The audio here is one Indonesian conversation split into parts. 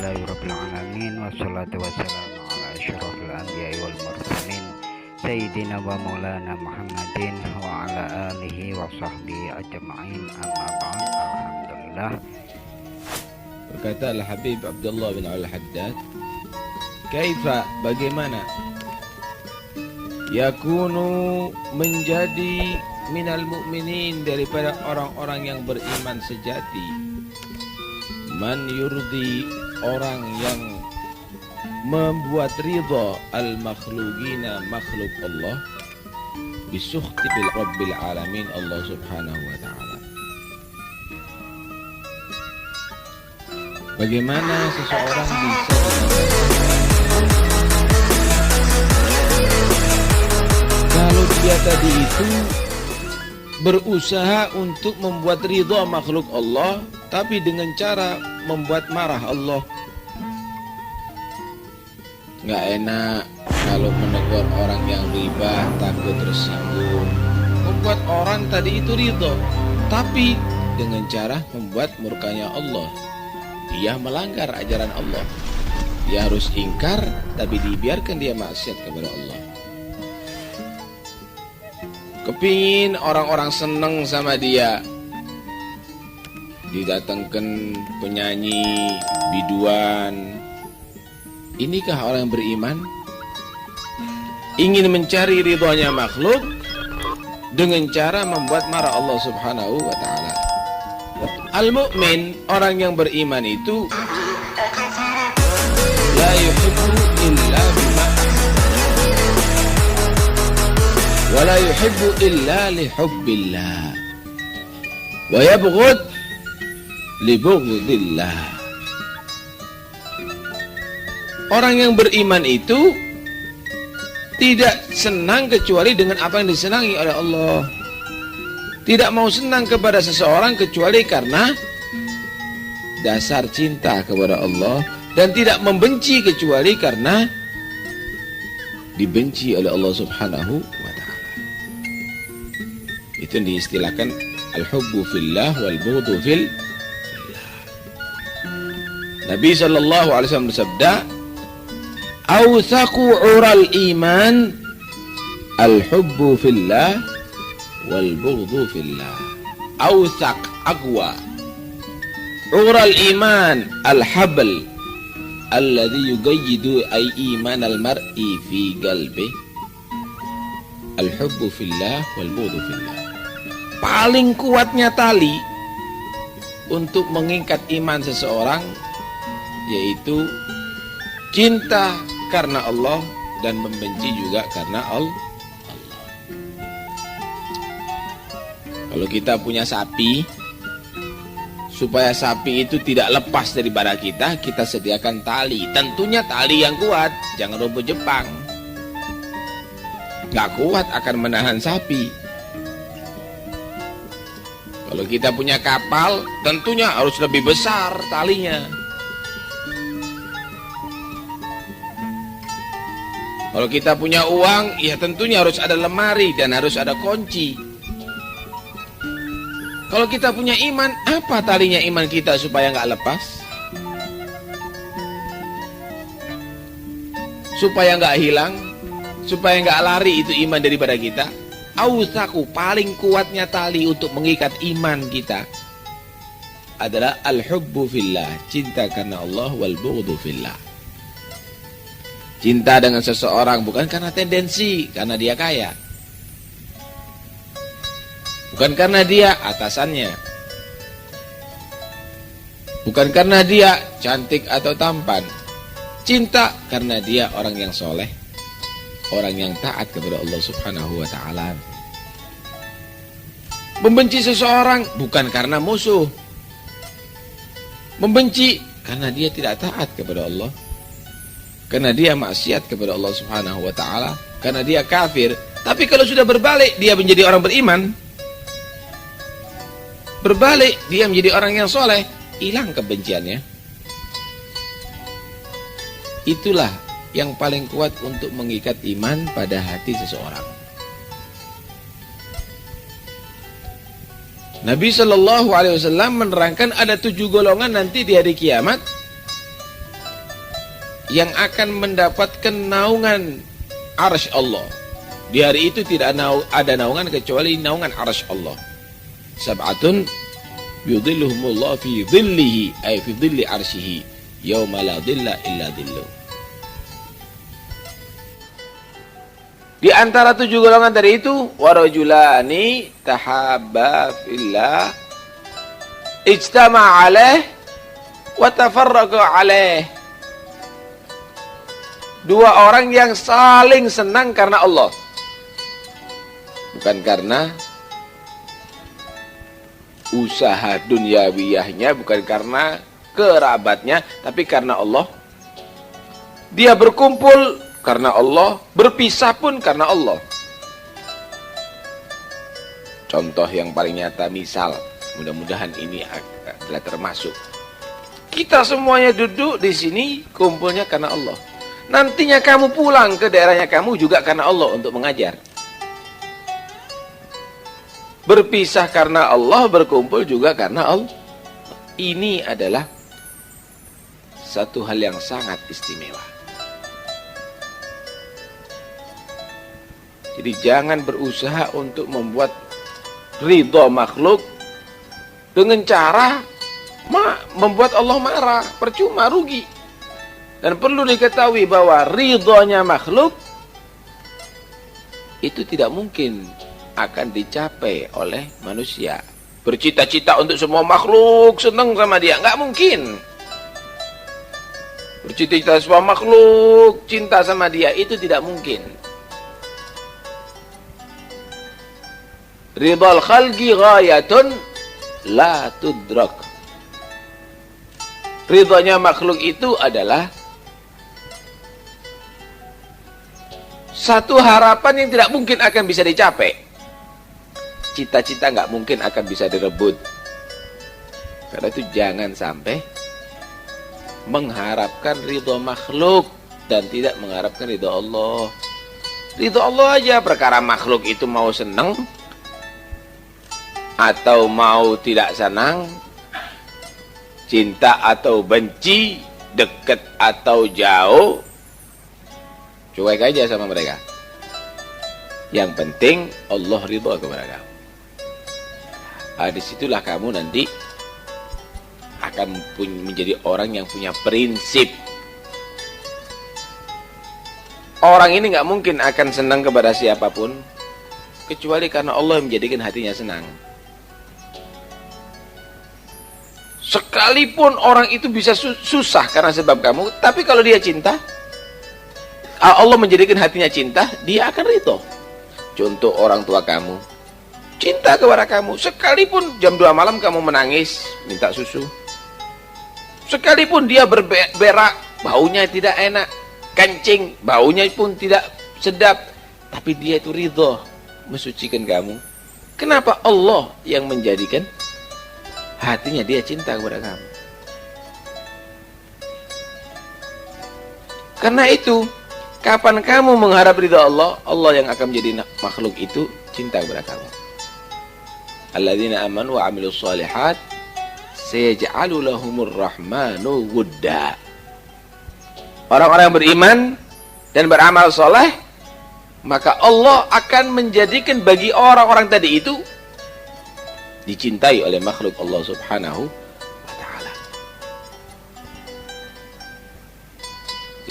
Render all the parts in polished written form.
Alhamdulillahi Rabbil Alamin. Wassalatu wassalamu ala asyrafil anbiya'i wal mursalin Sayyidina wa maulana Muhammadin wa ala alihi wa sahbihi ajma'in, amma ba'd. Alhamdulillah. Berkata Al-Habib Abdullah bin Al-Haddad, kaifa, bagaimana, yakunu, menjadi minal mu'minin, daripada orang-orang yang beriman sejati, man yurdi, orang yang membuat ridha al-makhlugina, makhluk Allah, bisukhti bil rabbil alamin, Allah subhanahu wa ta'ala. Bagaimana seseorang bisa kalau dia tadi itu berusaha untuk membuat ridha makhluk Allah, tapi dengan cara membuat marah Allah. Nggak enak kalau menegur orang yang riba, takut tersinggung. Membuat orang tadi itu ridha, tapi dengan cara membuat murkanya Allah. Dia melanggar ajaran Allah. Dia harus ingkar, tapi dibiarkan dia maksiat kepada Allah. Kepingin orang-orang seneng sama dia, didatangkan penyanyi, biduan. Inikah orang yang beriman? Ingin mencari ridhonya makhluk dengan cara membuat marah Allah subhanahu wa ta'ala. Al-mu'min, orang yang beriman itu la yuhibbu illa bima wa la yuhibbu illa li hubbillah wa yabghud li bughdillah. Orang yang beriman itu tidak senang kecuali dengan apa yang disenangi oleh Allah. Tidak mau senang kepada seseorang kecuali karena dasar cinta kepada Allah, dan tidak membenci kecuali karena dibenci oleh Allah subhanahu wa ta'ala. Itu diistilahkan al-hubbu fillah wal bughdu fillah. Nabi sallallahu alaihi wasallam bersabda, awthaqu ural iman al-hubbu fillah wal bughdhu fillah. Awthaq, aqwa, ural iman al-habl alladhi yuqayyidu ay iman al-mar'i fi qalbi al-hubbu fillah wal bughdhu fillah. Paling kuatnya tali untuk mengikat iman seseorang yaitu cinta karena Allah dan membenci juga karena Allah. Kalau kita punya sapi, supaya sapi itu tidak lepas daripada kita, kita sediakan tali. Tentunya tali yang kuat, jangan rumput Jepang. Gak kuat akan menahan sapi. Kalau kita punya kapal, tentunya harus lebih besar talinya. Kalau kita punya uang, ya tentunya harus ada lemari dan harus ada kunci. Kalau kita punya iman, apa talinya iman kita supaya nggak lepas? Supaya nggak hilang, supaya nggak lari itu iman daripada kita. Awthaku, paling kuatnya tali untuk mengikat iman kita adalah al-hubbu fillah, cinta karena Allah, wal bughdhu fillah. Cinta dengan seseorang bukan karena tendensi, karena dia kaya. Bukan karena dia atasannya. Bukan karena dia cantik atau tampan. Cinta karena dia orang yang soleh, orang yang taat kepada Allah subhanahu wa ta'ala. Membenci seseorang bukan karena musuh. Membenci karena dia tidak taat kepada Allah, karena dia maksiat kepada Allah subhanahu wa ta'ala, karena dia kafir. Tapi kalau sudah berbalik, dia menjadi orang beriman, berbalik dia menjadi orang yang soleh, hilang kebenciannya. Itulah yang paling kuat untuk mengikat iman pada hati seseorang. Nabi Shallallahu Alaihi Wasallam menerangkan ada 7 golongan nanti di hari kiamat yang akan mendapatkan naungan arsy Allah. Di hari itu tidak ada naungan kecuali naungan arsy Allah. Sab'atun yudhilluhumullah fi dhillihi ay fi dhilli arsyihi yauma la dhilla illa dhilluh. Di antara 7 golongan dari itu, warajulani tahabba fillah ijtama' alaih wa tafarraqa alaih. 2 orang yang saling senang karena Allah. Bukan karena usaha dunyawiyahnya, bukan karena kerabatnya, tapi karena Allah. Dia berkumpul karena Allah, berpisah pun karena Allah. Contoh yang paling nyata, misal, mudah-mudahan ini adalah termasuk. Kita semuanya duduk di sini, kumpulnya karena Allah. Nantinya kamu pulang ke daerahnya kamu juga karena Allah untuk mengajar. Berpisah karena Allah, berkumpul juga karena Allah. Ini adalah satu hal yang sangat istimewa. Jadi jangan berusaha untuk membuat ridho makhluk dengan cara membuat Allah marah. Percuma, rugi. Dan perlu diketahui bahwa ridhonya makhluk itu tidak mungkin akan dicapai oleh manusia. Bercita-cita untuk semua makhluk senang sama dia, nggak mungkin. Bercita-cita semua makhluk cinta sama dia, itu tidak mungkin. Ridhal khalqi ghayatun la tudrak. Ridhonya makhluk itu adalah satu harapan yang tidak mungkin akan bisa dicapai. Cita-cita nggak mungkin akan bisa direbut. Karena itu jangan sampai mengharapkan ridho makhluk dan tidak mengharapkan ridho Allah. Ridho Allah aja, perkara makhluk itu mau senang atau mau tidak senang, cinta atau benci, dekat atau jauh, cuek aja sama mereka. Yang penting Allah ridho kepada kamu. Disitulah kamu nanti akan menjadi orang yang punya prinsip. Orang ini nggak mungkin akan senang kepada siapapun kecuali karena Allah yang menjadikan hatinya senang. Sekalipun orang itu bisa susah karena sebab kamu, tapi kalau dia cinta, Allah menjadikan hatinya cinta, dia akan ridho. Contoh orang tua kamu, cinta kepada kamu, sekalipun jam 2 malam kamu menangis, minta susu. Sekalipun dia berberak, baunya tidak enak, kencing, baunya pun tidak sedap, tapi dia itu ridho, mensucikan kamu. Kenapa Allah yang menjadikan hatinya dia cinta kepada kamu? Karena itu, kapan kamu mengharap ridha Allah, Allah yang akan menjadi makhluk itu cinta kepada kamu. Alladzina amanu wa amilus shalihat sayaj'alu lahumur rahmanu wudda. Orang-orang yang beriman dan beramal soleh, maka Allah akan menjadikan bagi orang-orang tadi itu dicintai oleh makhluk Allah subhanahu wa ta'ala.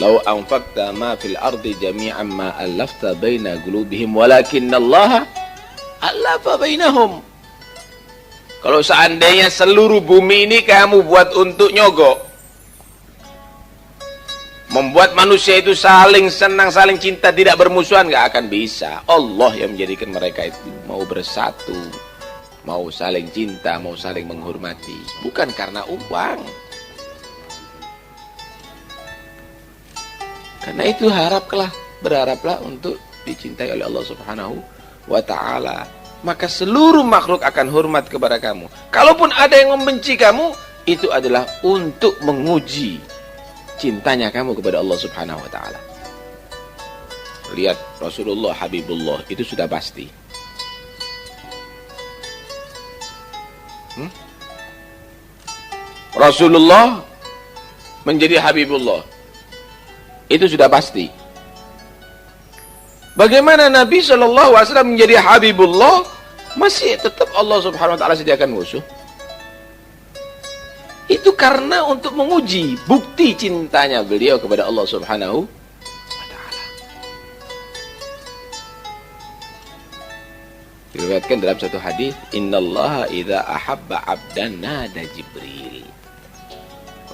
Lau anfaqta ma fil ardi jami'an ma allafta baina qulubihim walakinna Allah allafa bainahum. Kalau seandainya seluruh bumi ini kamu buat untuk nyogok, membuat manusia itu saling senang, saling cinta, tidak bermusuhan, nggak akan bisa. Allah yang menjadikan mereka itu mau bersatu, mau saling cinta, mau saling menghormati, bukan karena uang. Karena itu berharaplah untuk dicintai oleh Allah subhanahu wa ta'ala. Maka seluruh makhluk akan hormat kepada kamu. Kalaupun ada yang membenci kamu, itu adalah untuk menguji cintanya kamu kepada Allah subhanahu wa ta'ala. Lihat Rasulullah Habibullah, itu sudah pasti. Rasulullah menjadi Habibullah. Itu sudah pasti. Bagaimana Nabi SAW menjadi Habibullah, masih tetap Allah Subhanahu wa ta'ala sediakan musuh? Itu karena untuk menguji bukti cintanya beliau kepada Allah Subhanahu wa ta'ala. Diriwayatkan dalam satu hadis, innallaha idza ahabba 'abdan nada Jibril.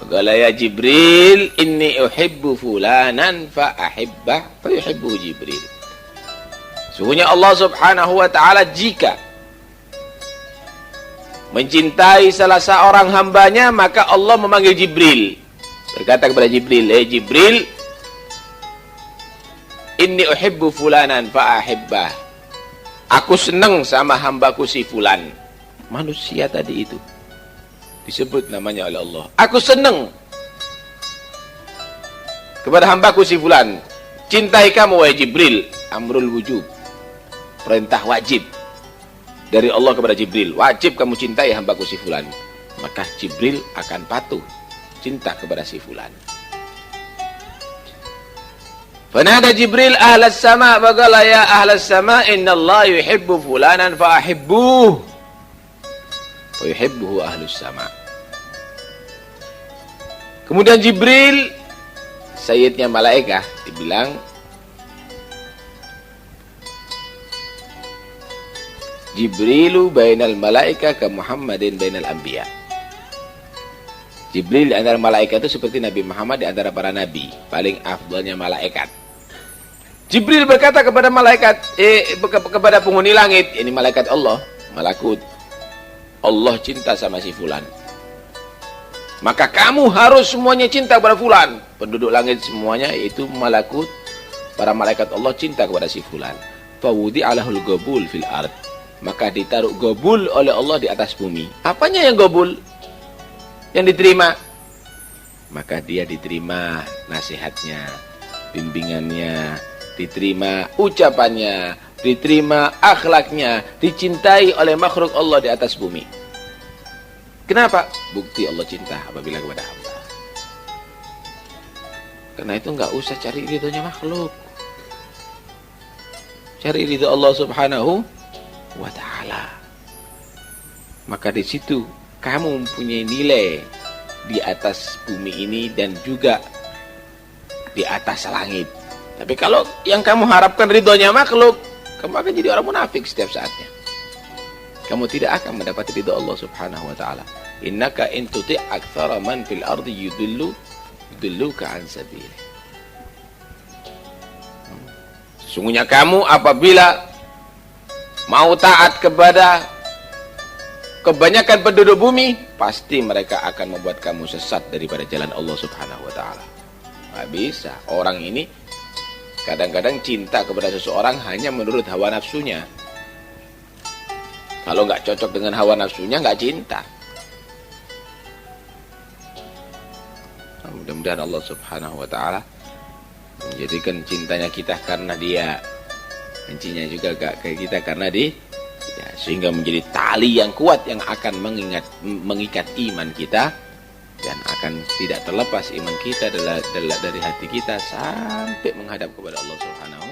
Qala ya Jibril, inni uhibbu fulanan fa ahibbah fa yuhibbu Jibril. Sungguhnya Allah Subhanahu wa ta'ala jika mencintai salah seorang hambanya, maka Allah memanggil Jibril. Berkata kepada Jibril, Jibril, inni uhibbu fulanan fa ahibbah. Aku senang sama hambaku si fulan. Manusia tadi itu disebut namanya oleh Allah. Aku senang kepada hambaku si fulan. Cintai kamu wahai Jibril. Amrul wujub, perintah wajib dari Allah kepada Jibril. Wajib kamu cintai hambaku si fulan. Maka Jibril akan patuh cinta kepada si fulan. Fanada Jibril ahlas sama, faqala ya ahlas sama, innallaha yuhibbu fulanan fa ahibbuh wa yuhibbuhu ahlus sama. Kemudian Jibril, sayyidnya malaikah, dibilang Jibrilu bainal malaika ka Muhammadin bainal anbiya. Jibril di antara malaikat itu seperti Nabi Muhammad di antara para nabi, paling afdalnya malaikat. Jibril berkata kepada malaikat, kepada penghuni langit, ini malaikat Allah, malakut. Allah cinta sama si fulan. Maka kamu harus semuanya cinta kepada fulan. Penduduk langit semuanya, yaitu malakut, para malaikat Allah cinta kepada si fulan. Fawudi alahul gobul fil ard. Maka ditaruh gobul oleh Allah di atas bumi. Apanya yang gobul? Yang diterima? Maka dia diterima nasihatnya, bimbingannya, diterima ucapannya, diterima akhlaknya, dicintai oleh makhluk Allah di atas bumi. Kenapa? Bukti Allah cinta apabila kepada hamba. Karena itu nggak usah cari ridhonya makhluk. Cari ridho Allah Subhanahu wa ta'ala. Maka di situ kamu mempunyai nilai di atas bumi ini dan juga di atas langit. Tapi kalau yang kamu harapkan ridhonya makhluk, kamu akan jadi orang munafik setiap saatnya. Kamu tidak akan mendapat ridho Allah Subhanahu wa ta'ala. Innaka in tuti' aktsara man fil ardi yudilluka an sabilih. Sesungguhnya kamu apabila mau taat kepada kebanyakan penduduk bumi, pasti mereka akan membuat kamu sesat daripada jalan Allah Subhanahu wa ta'ala. Nggak bisa. Orang ini kadang-kadang cinta kepada seseorang hanya menurut hawa nafsunya. Kalau nggak cocok dengan hawa nafsunya, nggak cinta. Nah, mudah-mudahan Allah Subhanahu wa ta'ala menjadikan cintanya kita karena dia, bencinya juga kayak kita karena dia, ya, sehingga menjadi tali yang kuat yang akan mengikat iman kita, dan akan tidak terlepas iman kita dari hati kita sampai menghadap kepada Allah Subhanahu